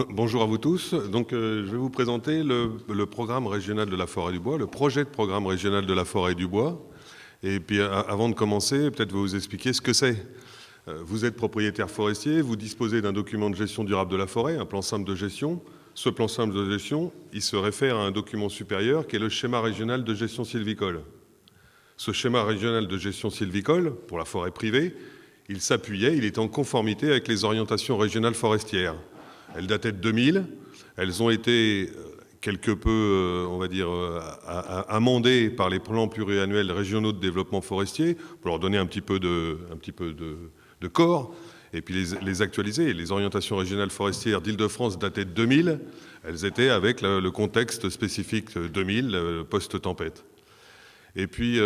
Bonjour à vous tous. Donc, je vais vous présenter le programme régional de la forêt et du bois, le projet de programme régional de la forêt et du bois. Et puis, avant de commencer, peut-être vous expliquer ce que c'est. Vous êtes propriétaire forestier, vous disposez d'un document de gestion durable de la forêt, un plan simple de gestion. Ce plan simple de gestion, il se réfère à un document supérieur qui est le schéma régional de gestion sylvicole. Ce schéma régional de gestion sylvicole, pour la forêt privée, il était en conformité avec les orientations régionales forestières. Elles dataient de 2000, elles ont été quelque peu, on va dire, amendées par les plans pluriannuels régionaux de développement forestier pour leur donner un petit peu de corps et puis les actualiser. Les orientations régionales forestières d'Île-de-France dataient de 2000, elles étaient avec le contexte spécifique 2000, post-tempête. Et puis,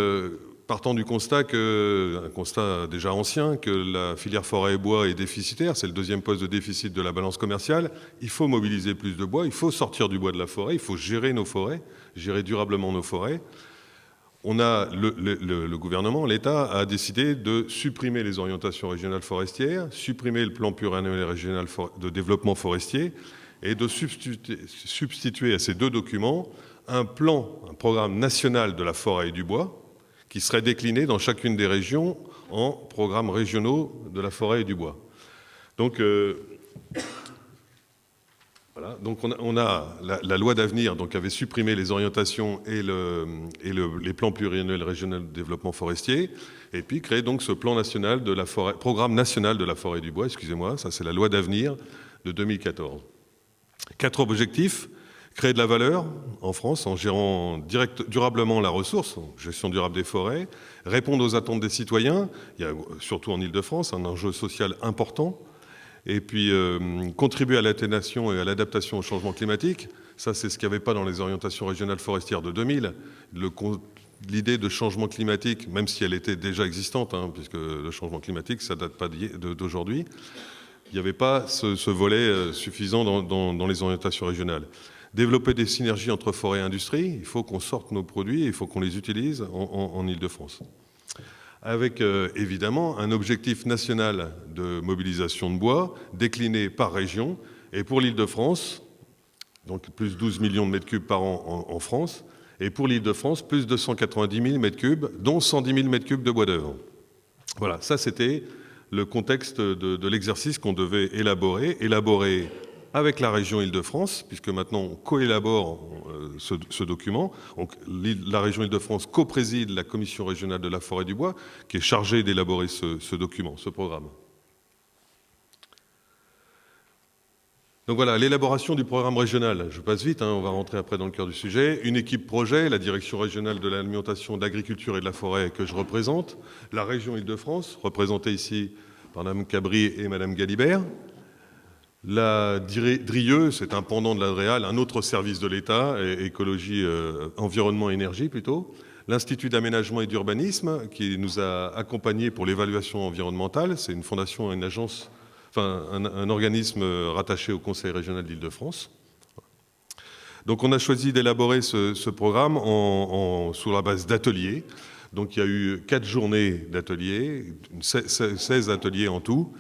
partant du constat, un constat déjà ancien, que la filière forêt et bois est déficitaire, c'est le deuxième poste de déficit de la balance commerciale, il faut mobiliser plus de bois, il faut sortir du bois de la forêt, il faut gérer nos forêts, gérer durablement nos forêts. Le gouvernement, l'État, a décidé de supprimer les orientations régionales forestières, supprimer le plan pluriannuel régional de développement forestier et de substituer à ces deux documents un programme national de la forêt et du bois qui serait décliné dans chacune des régions en programmes régionaux de la forêt et du bois. Donc, voilà. Donc on a la loi d'avenir qui avait supprimé les orientations et les plans pluriannuels régionaux de développement forestier, et puis créé donc ce plan national de la forêt, programme national de la forêt et du bois, excusez-moi, ça c'est la loi d'avenir de 2014. 4 objectifs: créer de la valeur en France en gérant durablement la ressource, gestion durable des forêts, répondre aux attentes des citoyens, il y a surtout en Île-de-France un enjeu social important, et puis contribuer à l'atténuation et à l'adaptation au changement climatique. Ça, c'est ce qu'il n'y avait pas dans les orientations régionales forestières de 2000. L'idée de changement climatique, même si elle était déjà existante, puisque le changement climatique, ça ne date pas d'aujourd'hui, il n'y avait pas ce volet suffisant dans les orientations régionales. Développer des synergies entre forêt et industrie, il faut qu'on sorte nos produits, il faut qu'on les utilise en Île-de-France. Avec évidemment un objectif national de mobilisation de bois décliné par région. Et pour l'Île-de-France, donc plus 12 millions de mètres cubes par an en France, et pour l'Île-de-France, plus de 190 000 mètres cubes, dont 110 000 mètres cubes de bois d'œuvre. Voilà, ça c'était le contexte de l'exercice qu'on devait élaborer avec la région Île-de-France, puisque maintenant on co-élabore ce document. Donc, la région Île-de-France co-préside la commission régionale de la forêt et du bois, qui est chargée d'élaborer ce document, ce programme. Donc voilà, l'élaboration du programme régional. Je passe vite, on va rentrer après dans le cœur du sujet. Une équipe projet, la direction régionale de l'alimentation, de l'agriculture et de la forêt que je représente, la région Île-de-France, représentée ici par Mme Cabri et Mme Galibert. La DRIE, c'est un pendant de la DREAL, un autre service de l'État, écologie, environnement, énergie plutôt. L'Institut d'aménagement et d'urbanisme, qui nous a accompagnés pour l'évaluation environnementale. C'est une fondation, une agence, enfin un organisme rattaché au Conseil régional d'Île-de-France. Donc on a choisi d'élaborer ce programme sous la base d'ateliers. Donc il y a eu 4 journées d'ateliers, 16 ateliers en tout.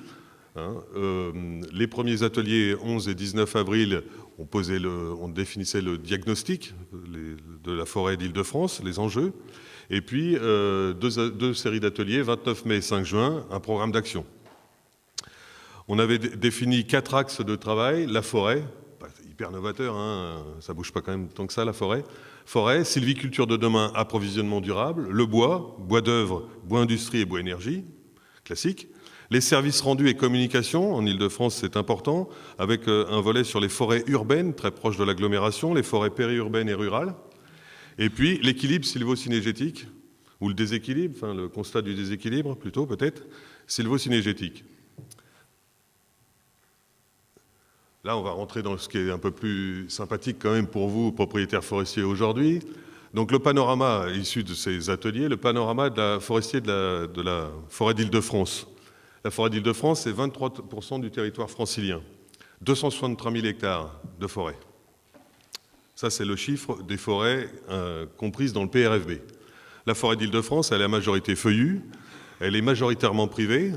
Les premiers ateliers, 11 et 19 avril, on définissait le diagnostic de la forêt d'Île-de-France, les enjeux. Et puis, deux séries d'ateliers, 29 mai et 5 juin, un programme d'action. On avait défini 4 axes de travail. La forêt, hyper novateur, ça ne bouge pas quand même tant que ça, la forêt. Forêt, sylviculture de demain, approvisionnement durable. Le bois, bois d'œuvre, bois industrie et bois énergie, classique. Les services rendus et communication, en Île-de-France c'est important, avec un volet sur les forêts urbaines, très proches de l'agglomération, les forêts périurbaines et rurales. Et puis l'équilibre sylvo-cynégétique, ou le déséquilibre, le constat du déséquilibre plutôt peut-être, sylvo-cynégétique. Là on va rentrer dans ce qui est un peu plus sympathique quand même pour vous, propriétaires forestiers aujourd'hui. Donc le panorama issu de ces ateliers, le panorama forestier de la forêt d'Île-de-France. La forêt d'Île-de-France, c'est 23% du territoire francilien, 263 000 hectares de forêt. Ça, c'est le chiffre des forêts comprises dans le PRFB. La forêt d'Île-de-France, elle est à majorité feuillue, elle est majoritairement privée,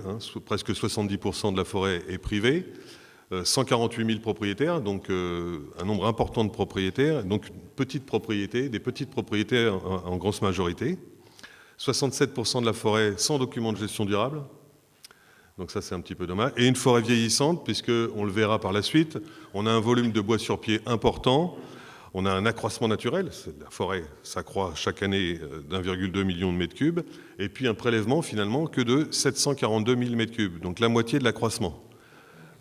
presque 70% de la forêt est privée. 148 000 propriétaires, donc un nombre important de propriétaires, donc des petites propriétés en grosse majorité. 67% de la forêt sans document de gestion durable, donc ça c'est un petit peu dommage. Et une forêt vieillissante, puisqu'on le verra par la suite, on a un volume de bois sur pied important, on a un accroissement naturel, la forêt s'accroît chaque année d'1,2 million de mètres cubes, et puis un prélèvement finalement que de 742 000 mètres cubes, donc la moitié de l'accroissement.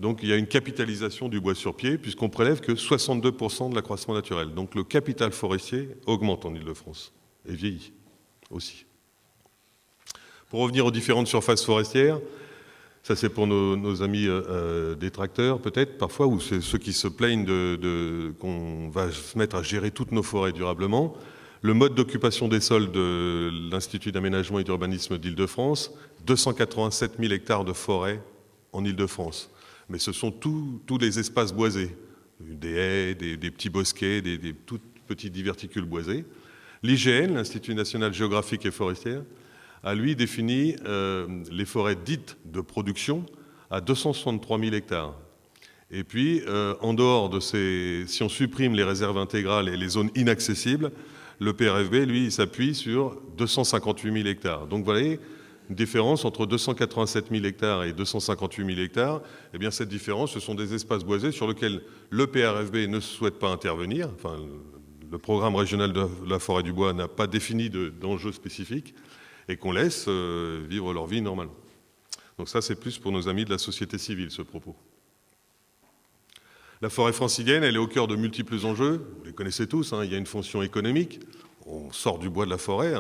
Donc il y a une capitalisation du bois sur pied, puisqu'on prélève que 62% de l'accroissement naturel. Donc le capital forestier augmente en Île-de-France, et vieillit aussi. Pour revenir aux différentes surfaces forestières, ça c'est pour nos amis détracteurs peut-être parfois, ou c'est ceux qui se plaignent qu'on va se mettre à gérer toutes nos forêts durablement. Le mode d'occupation des sols de l'Institut d'aménagement et d'urbanisme d'Île-de-France, 287 000 hectares de forêt en Île-de-France. Mais ce sont tous les espaces boisés, des haies, des petits bosquets, des tout petits diverticules boisés. L'IGN, l'Institut national géographique et forestier, a lui défini les forêts dites de production à 263 000 hectares. Et puis, en dehors de si on supprime les réserves intégrales et les zones inaccessibles, le PRFB, lui, il s'appuie sur 258 000 hectares. Donc, vous voyez, une différence entre 287 000 hectares et 258 000 hectares. Eh bien, cette différence, ce sont des espaces boisés sur lesquels le PRFB ne souhaite pas intervenir. Enfin, le programme régional de la forêt du bois n'a pas défini d'enjeux spécifiques, et qu'on laisse vivre leur vie normalement. Donc ça, c'est plus pour nos amis de la société civile, ce propos. La forêt francilienne, elle est au cœur de multiples enjeux. Vous les connaissez tous, hein. Il y a une fonction économique. On sort du bois de la forêt,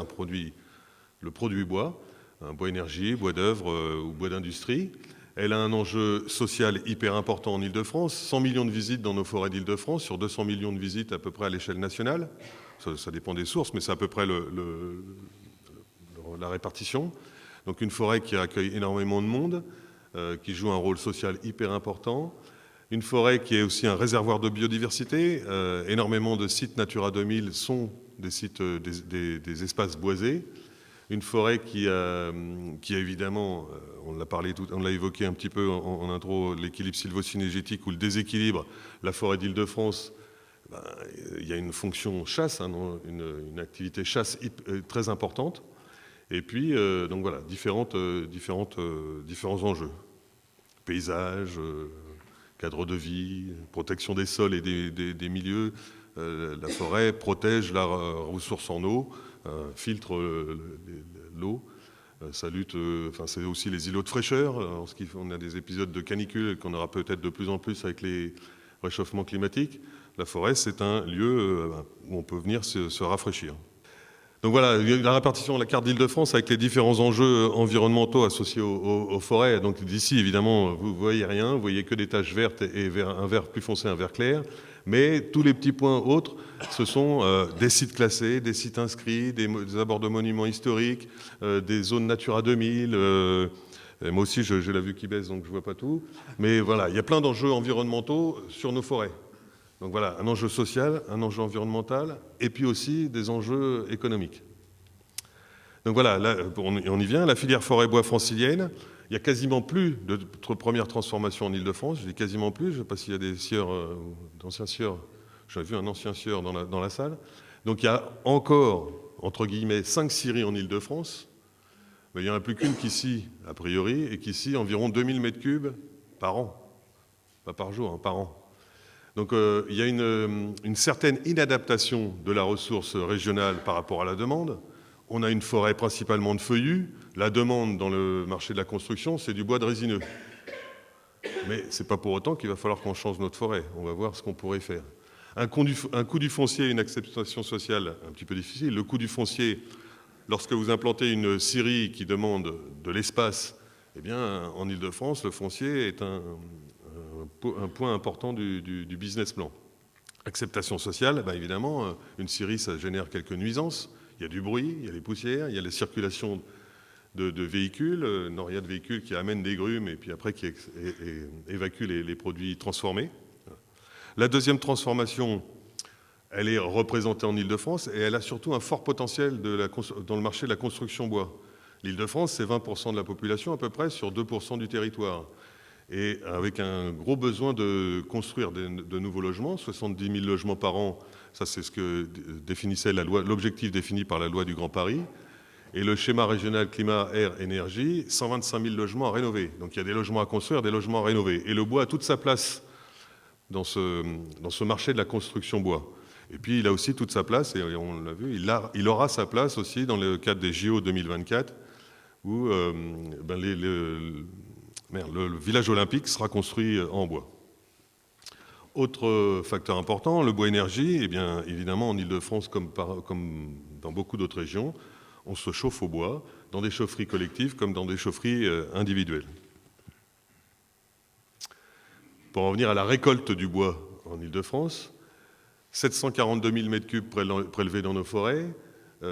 le produit bois, un bois énergie, bois d'œuvre ou bois d'industrie. Elle a un enjeu social hyper important en Île-de-France. 100 millions de visites dans nos forêts d'Île-de-France, sur 200 millions de visites à peu près à l'échelle nationale. Ça dépend des sources, mais c'est à peu près la répartition. Donc une forêt qui accueille énormément de monde, qui joue un rôle social hyper important. Une forêt qui est aussi un réservoir de biodiversité. Énormément de sites Natura 2000 sont des sites, des espaces boisés. Une forêt qui a évidemment, on l'a évoqué un petit peu en intro, l'équilibre sylvo-cynégétique ou le déséquilibre. La forêt d'Île-de-France, il y a une fonction chasse, hein, une activité chasse très importante. Et puis, donc voilà, différents enjeux. Paysage, cadre de vie, protection des sols et des milieux. La forêt protège la ressource en eau, filtre l'eau. Ça lutte, c'est aussi les îlots de fraîcheur. On a des épisodes de canicule qu'on aura peut-être de plus en plus avec les réchauffements climatiques. La forêt, c'est un lieu où on peut venir se rafraîchir. Donc voilà, la répartition de la carte d'Île-de-France avec les différents enjeux environnementaux associés aux forêts. Donc d'ici, évidemment, vous ne voyez rien, vous voyez que des taches vertes et un vert plus foncé, un vert clair. Mais tous les petits points autres, ce sont des sites classés, des sites inscrits, des abords de monuments historiques, des zones Natura 2000. Moi aussi, j'ai la vue qui baisse, donc je ne vois pas tout. Mais voilà, il y a plein d'enjeux environnementaux sur nos forêts. Donc voilà, un enjeu social, un enjeu environnemental, et puis aussi des enjeux économiques. Donc voilà, là, on y vient. La filière forêt-bois francilienne, il n'y a quasiment plus de première transformation en Île-de-France. Je dis quasiment plus, je ne sais pas s'il y a des sieurs, d'anciens sieurs. J'avais vu un ancien sieur dans la salle. Donc il y a encore, entre guillemets, 5 scieries en Île-de-France, mais il n'y en a plus qu'une qui scie, a priori, et qui scie environ 2000 mètres cubes par an. Pas par jour, hein, par an. Donc il y a une certaine inadaptation de la ressource régionale par rapport à la demande. On a une forêt principalement de feuillus. La demande dans le marché de la construction, c'est du bois de résineux. Mais ce n'est pas pour autant qu'il va falloir qu'on change notre forêt. On va voir ce qu'on pourrait faire. Un coût du foncier, une acceptation sociale un petit peu difficile. Le coût du foncier, lorsque vous implantez une scierie qui demande de l'espace, eh bien, en Île-de-France, le foncier est un point important du business plan. Acceptation sociale, évidemment, une scierie, ça génère quelques nuisances. Il y a du bruit, il y a les poussières, il y a la circulation de véhicules, noria de véhicules qui amènent des grumes et puis après qui évacuent les produits transformés. La deuxième transformation, elle est représentée en Île-de-France et elle a surtout un fort potentiel dans le marché de la construction bois. L'Île-de-France, c'est 20% de la population à peu près sur 2% du territoire. et avec un gros besoin de construire de nouveaux logements, 70 000 logements par an, ça c'est ce que définissait l'objectif défini par la loi du Grand Paris, et le schéma régional climat, air, énergie, 125 000 logements à rénover. Donc il y a des logements à construire, des logements à rénover. Et le bois a toute sa place dans ce marché de la construction bois. Et puis il a aussi toute sa place, et on l'a vu, il aura sa place aussi dans le cadre des JO 2024, où le village olympique sera construit en bois. Autre facteur important, le bois énergie, eh bien, évidemment en Ile-de-France comme dans beaucoup d'autres régions, on se chauffe au bois, dans des chaufferies collectives comme dans des chaufferies individuelles. Pour en venir à la récolte du bois en Ile-de-France, 742 000 m3 prélevés dans nos forêts,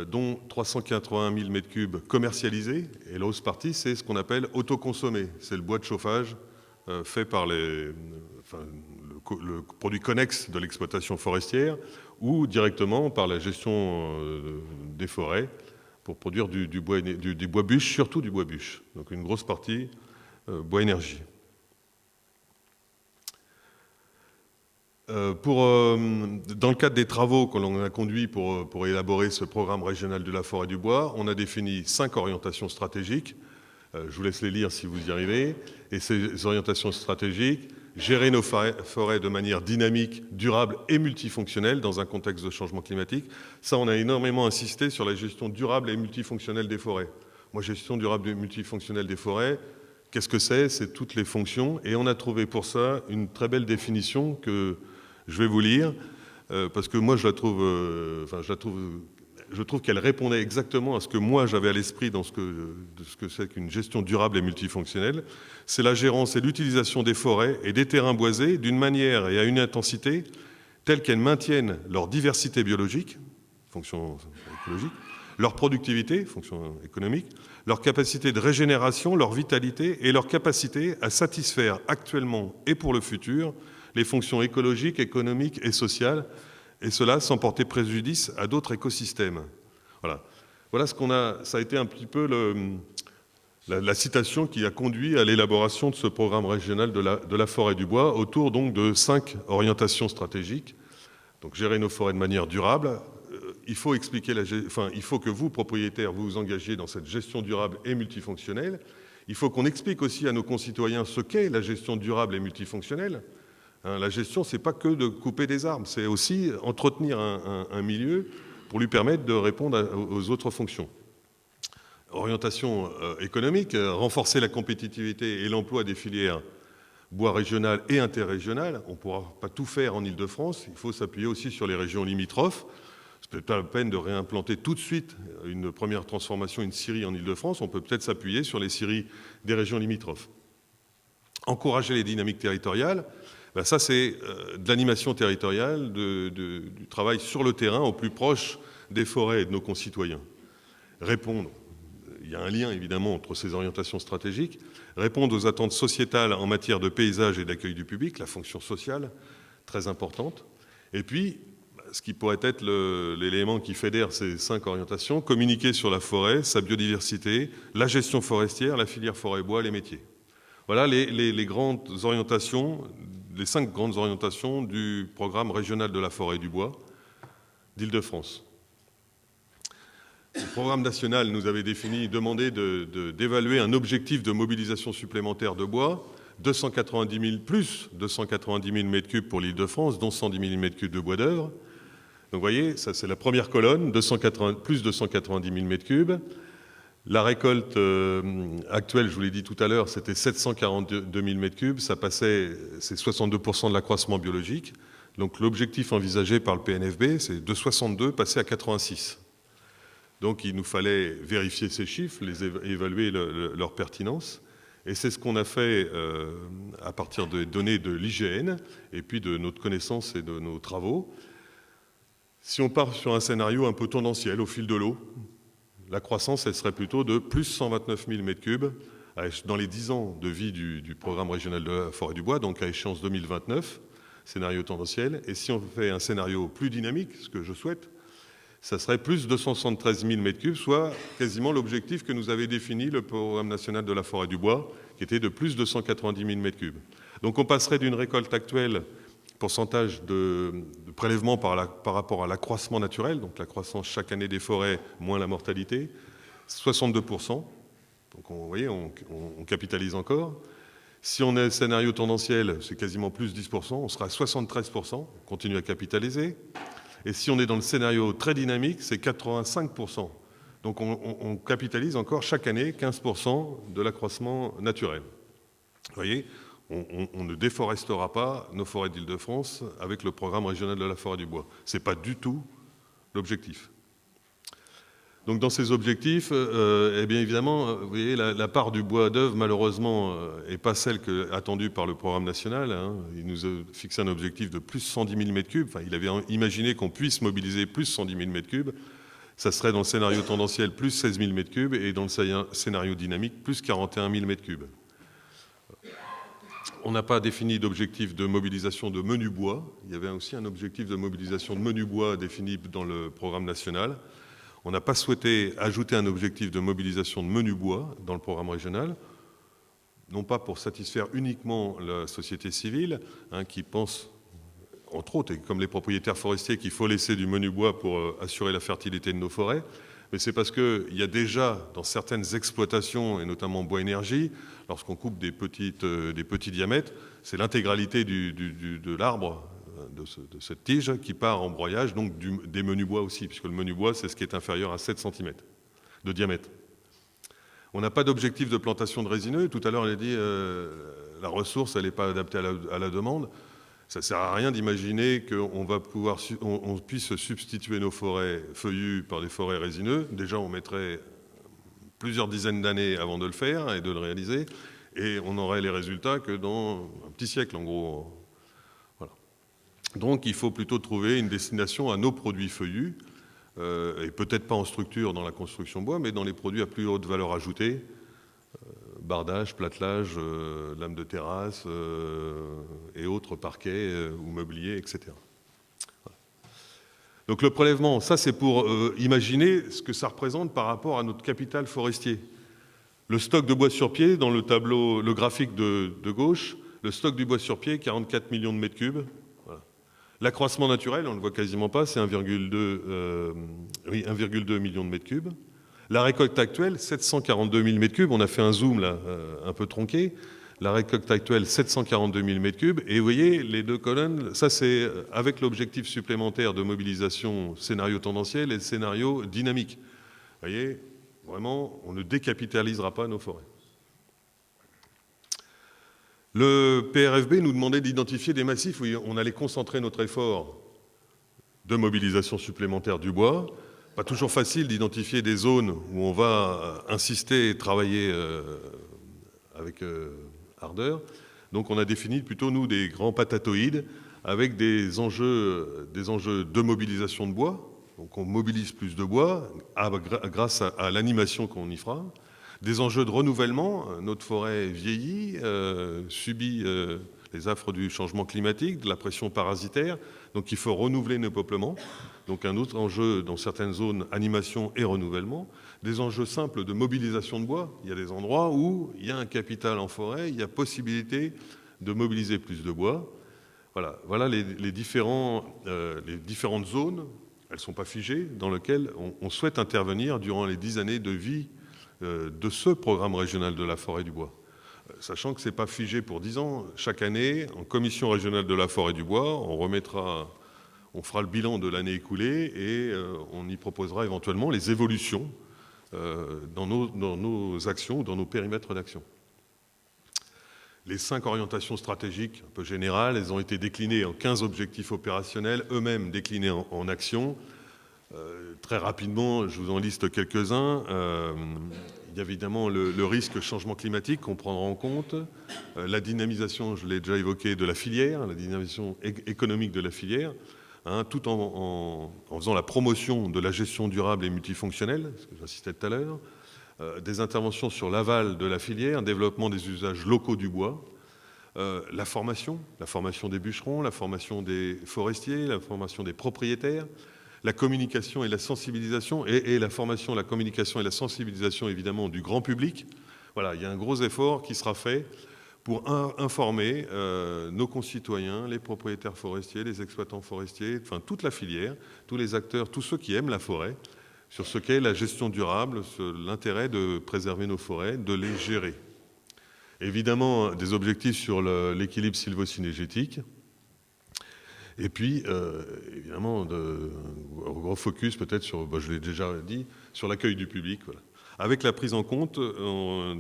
dont 381 000 m3 commercialisés. Et l'autre partie, c'est ce qu'on appelle autoconsommé. C'est le bois de chauffage fait par le produit connexe de l'exploitation forestière ou directement par la gestion des forêts pour produire du bois bûche, surtout du bois bûche. Donc une grosse partie bois énergie. Dans le cadre des travaux que l'on a conduits pour élaborer ce programme régional de la forêt du bois, on a défini 5 orientations stratégiques. Je vous laisse les lire si vous y arrivez. Et ces orientations stratégiques, gérer nos forêts de manière dynamique, durable et multifonctionnelle dans un contexte de changement climatique. Ça, on a énormément insisté sur la gestion durable et multifonctionnelle des forêts. Moi, gestion durable et multifonctionnelle des forêts, qu'est-ce que c'est? C'est toutes les fonctions. Et on a trouvé pour ça une très belle définition que je vais vous lire, parce que moi, je trouve qu'elle répondait exactement à ce que moi, j'avais à l'esprit de ce que c'est qu'une gestion durable et multifonctionnelle. C'est la gérance et l'utilisation des forêts et des terrains boisés d'une manière et à une intensité telle qu'elles maintiennent leur diversité biologique, fonction écologique, leur productivité, fonction économique, leur capacité de régénération, leur vitalité et leur capacité à satisfaire actuellement et pour le futur les fonctions écologiques, économiques et sociales, et cela sans porter préjudice à d'autres écosystèmes. Voilà ce qu'on a. Ça a été un petit peu la citation qui a conduit à l'élaboration de ce programme régional de la forêt du bois, autour donc de 5 orientations stratégiques. Donc gérer nos forêts de manière durable. Il faut expliquer il faut que vous, propriétaires, vous vous engagiez dans cette gestion durable et multifonctionnelle. Il faut qu'on explique aussi à nos concitoyens ce qu'est la gestion durable et multifonctionnelle. La gestion, ce n'est pas que de couper des arbres, c'est aussi entretenir un milieu pour lui permettre de répondre aux autres fonctions. Orientation économique, renforcer la compétitivité et l'emploi des filières bois régionales et interrégionales. On ne pourra pas tout faire en Ile-de-France, il faut s'appuyer aussi sur les régions limitrophes. Ce n'est peut-être pas la peine de réimplanter tout de suite une première transformation, une scierie en Ile-de-France, on peut peut-être s'appuyer sur les scieries des régions limitrophes. Encourager les dynamiques territoriales. Ça, c'est de l'animation territoriale, du travail sur le terrain, au plus proche des forêts et de nos concitoyens. Répondre, il y a un lien évidemment entre ces orientations stratégiques, répondre aux attentes sociétales en matière de paysage et d'accueil du public, la fonction sociale, très importante. Et puis, ce qui pourrait être l'élément qui fédère ces 5 orientations, communiquer sur la forêt, sa biodiversité, la gestion forestière, la filière forêt-bois, les métiers. Voilà les grandes orientations, les 5 grandes orientations du programme régional de la forêt du bois d'Île-de-France. Le programme national nous avait demandé d'évaluer un objectif de mobilisation supplémentaire de bois, 290 000 m3 pour l'Île-de-France, dont 110 000 m3 de bois d'œuvre. Donc vous voyez, ça c'est la première colonne, plus 290 000 m3. La récolte actuelle, je vous l'ai dit tout à l'heure, c'était 742 000 m3. Ça passait, c'est 62% de l'accroissement biologique. Donc l'objectif envisagé par le PNFB, c'est de 62 passer à 86. Donc il nous fallait vérifier ces chiffres, évaluer leur pertinence. Et c'est ce qu'on a fait à partir des données de l'IGN et puis de notre connaissance et de nos travaux. Si on part sur un scénario un peu tendanciel au fil de l'eau, la croissance, elle serait plutôt de plus 129 000 m3 dans les 10 ans de vie du programme régional de la forêt du bois, donc à échéance 2029, scénario tendanciel. Et si on fait un scénario plus dynamique, ce que je souhaite, ça serait plus 273 000 m3, soit quasiment l'objectif que nous avait défini le programme national de la forêt du bois, qui qui était de plus de 190 000 m3. Donc on passerait d'une récolte actuelle, pourcentage de prélèvement par rapport à l'accroissement naturel, donc la croissance chaque année des forêts moins la mortalité, 62%. Donc vous voyez, on capitalise encore. Si on est scénario tendanciel, c'est quasiment plus 10%, on sera à 73%, on continue à capitaliser. Et si on est dans le scénario très dynamique, c'est 85%. Donc on capitalise encore chaque année 15% de l'accroissement naturel. Vous voyez, on ne déforestera pas nos forêts d'Île-de-France avec le programme régional de la forêt du bois. Ce n'est pas du tout l'objectif. Donc dans ces objectifs, eh bien évidemment, vous voyez, la part du bois d'œuvre, malheureusement, n'est pas celle attendue par le programme national. Hein. Il nous a fixé un objectif de plus 110 000 m3. Enfin, il avait imaginé qu'on puisse mobiliser plus 110 000 m3. Ça serait dans le scénario tendanciel plus 16 000 m3 et dans le scénario dynamique plus 41 000 m3. On n'a pas défini d'objectif de mobilisation de menu bois. Il y avait aussi un objectif de mobilisation de menu bois défini dans le programme national. On n'a pas souhaité ajouter un objectif de mobilisation de menu bois dans le programme régional, non pas pour satisfaire uniquement la société civile, hein, qui pense, entre autres, et comme les propriétaires forestiers, qu'il faut laisser du menu bois pour assurer la fertilité de nos forêts, mais c'est parce qu'il y a déjà, dans certaines exploitations, et notamment bois énergie, lorsqu'on coupe des petits diamètres, c'est l'intégralité de l'arbre, de cette tige, qui part en broyage, donc des menus bois aussi, puisque le menu bois, c'est ce qui est inférieur à 7 cm de diamètre. On n'a pas d'objectif de plantation de résineux. Tout à l'heure, on a dit la ressource, elle n'est pas adaptée à la demande. Ça ne sert à rien d'imaginer qu'on puisse substituer nos forêts feuillues par des forêts résineuses. Déjà, on mettrait plusieurs dizaines d'années avant de le faire et de le réaliser, et on n'aurait les résultats que dans un petit siècle, en gros. Voilà. Donc, il faut plutôt trouver une destination à nos produits feuillus, et peut-être pas en structure dans la construction bois, mais dans les produits à plus haute valeur ajoutée, bardage, platelage, lames de terrasse et autres parquets ou mobiliers, etc. Voilà. Donc le prélèvement, ça c'est pour imaginer ce que ça représente par rapport à notre capital forestier. Le stock de bois sur pied, dans le tableau, le graphique de gauche, le stock du bois sur pied, 44 millions de mètres cubes. Voilà. L'accroissement naturel, on ne le voit quasiment pas, c'est 1,2 million de mètres cubes. La récolte actuelle, 742 000 m3. On a fait un zoom là, un peu tronqué. La récolte actuelle, 742 000 m3. Et vous voyez, les deux colonnes, ça c'est avec l'objectif supplémentaire de mobilisation scénario tendanciel et le scénario dynamique. Vous voyez, vraiment, on ne décapitalisera pas nos forêts. Le PRFB nous demandait d'identifier des massifs où on allait concentrer notre effort de mobilisation supplémentaire du bois. Pas toujours facile d'identifier des zones où on va insister et travailler avec ardeur. Donc on a défini plutôt, nous, des grands patatoïdes avec des enjeux de mobilisation de bois. Donc on mobilise plus de bois grâce à l'animation qu'on y fera. Des enjeux de renouvellement. Notre forêt vieillit, subit les affres du changement climatique, de la pression parasitaire. Donc il faut renouveler nos peuplements. Donc un autre enjeu dans certaines zones, animation et renouvellement. Des enjeux simples de mobilisation de bois. Il y a des endroits où il y a un capital en forêt, il y a possibilité de mobiliser plus de bois. Voilà les différentes zones, elles ne sont pas figées, dans lesquelles on souhaite intervenir durant les 10 années de vie de ce programme régional de la forêt du bois. Sachant que ce n'est pas figé pour 10 ans. Chaque année, en commission régionale de la forêt du bois, on fera le bilan de l'année écoulée et on y proposera éventuellement les évolutions dans nos actions ou dans nos périmètres d'action. Les 5 orientations stratégiques un peu générales, elles ont été déclinées en 15 objectifs opérationnels, eux-mêmes déclinés en actions. Très rapidement, je vous en liste quelques-uns. Il y a évidemment le risque changement climatique qu'on prendra en compte, la dynamisation, je l'ai déjà évoqué, de la filière, la dynamisation économique de la filière, hein, tout en faisant la promotion de la gestion durable et multifonctionnelle, ce que j'insistais tout à l'heure, des interventions sur l'aval de la filière, un développement des usages locaux du bois, la formation des bûcherons, la formation des forestiers, la formation des propriétaires, la communication et la sensibilisation, et la formation, la communication et la sensibilisation évidemment du grand public. Voilà, il y a un gros effort qui sera fait pour informer nos concitoyens, les propriétaires forestiers, les exploitants forestiers, enfin toute la filière, tous les acteurs, tous ceux qui aiment la forêt, sur ce qu'est la gestion durable, l'intérêt de préserver nos forêts, de les gérer. Évidemment, des objectifs sur l'équilibre sylvo-cynégétique. Et puis, évidemment, un gros focus peut-être sur, je l'ai déjà dit, sur l'accueil du public. Voilà. Avec la prise en compte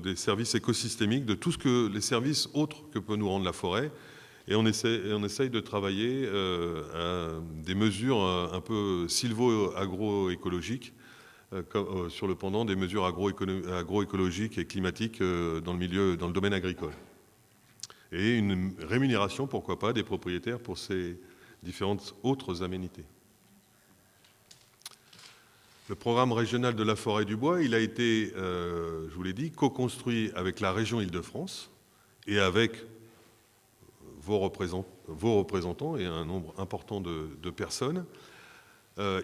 des services écosystémiques, de tout ce que les services autres que peut nous rendre la forêt. Et on essaye de travailler à des mesures un peu sylvo-agroécologiques, sur le pendant des mesures agroécologiques et climatiques dans le domaine agricole. Et une rémunération, pourquoi pas, des propriétaires pour ces différentes autres aménités. Le programme régional de la forêt et du bois, il a été, je vous l'ai dit, co-construit avec la région Île-de-France et avec vos représentants et un nombre important de personnes.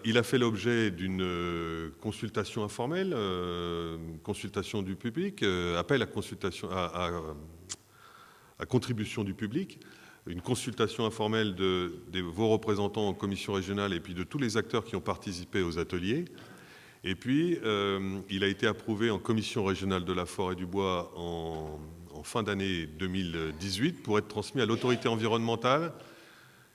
Il a fait l'objet d'une consultation informelle, consultation du public, appel à consultation, à contribution du public, une consultation informelle de vos représentants en commission régionale et puis de tous les acteurs qui ont participé aux ateliers. Et puis, il a été approuvé en commission régionale de la forêt et du bois en fin d'année 2018 pour être transmis à l'autorité environnementale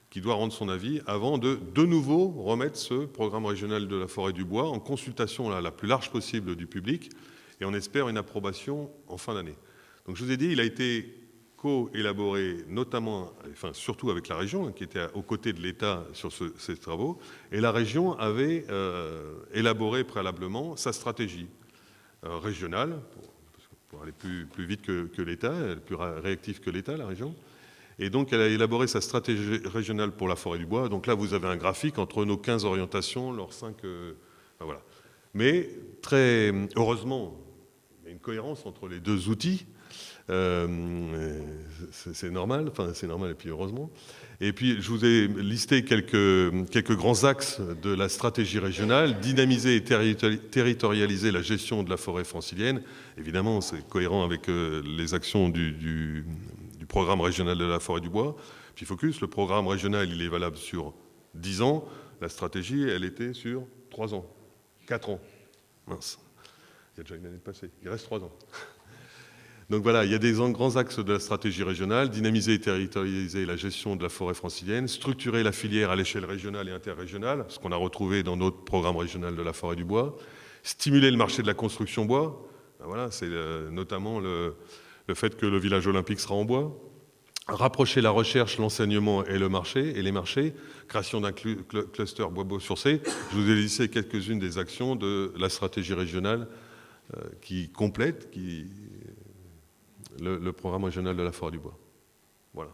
qui doit rendre son avis avant de nouveau remettre ce programme régional de la forêt et du bois en consultation la plus large possible du public et on espère une approbation en fin d'année. Donc je vous ai dit, il a été co-élaboré notamment, enfin surtout avec la région qui était aux côtés de l'État sur ces travaux et la région avait élaboré préalablement sa stratégie régionale pour aller plus vite que l'État, plus réactif que l'État, la région. Et donc, elle a élaboré sa stratégie régionale pour la forêt du bois. Donc là, vous avez un graphique entre nos 15 orientations, leurs 5... voilà. Mais très heureusement, il y a une cohérence entre les deux outils. C'est normal, enfin c'est normal et puis heureusement. Et puis, je vous ai listé quelques grands axes de la stratégie régionale. Dynamiser et territorialiser la gestion de la forêt francilienne. Évidemment, c'est cohérent avec les actions du programme régional de la forêt du bois. Puis focus, le programme régional, il est valable sur 10 ans. La stratégie, elle était sur 3 ans, 4 ans. Mince, il y a déjà une année de passé. Il reste 3 ans. Donc voilà, il y a des grands axes de la stratégie régionale. Dynamiser et territorialiser la gestion de la forêt francilienne. Structurer la filière à l'échelle régionale et interrégionale, ce qu'on a retrouvé dans notre programme régional de la forêt du bois. Stimuler le marché de la construction bois. Ben voilà, c'est notamment le fait que le village olympique sera en bois, rapprocher la recherche, l'enseignement et le marché, et les marchés, création d'un cluster bois-sourcé. Je vous ai listé quelques-unes des actions de la stratégie régionale qui complète le programme régional de la forêt du bois. Voilà.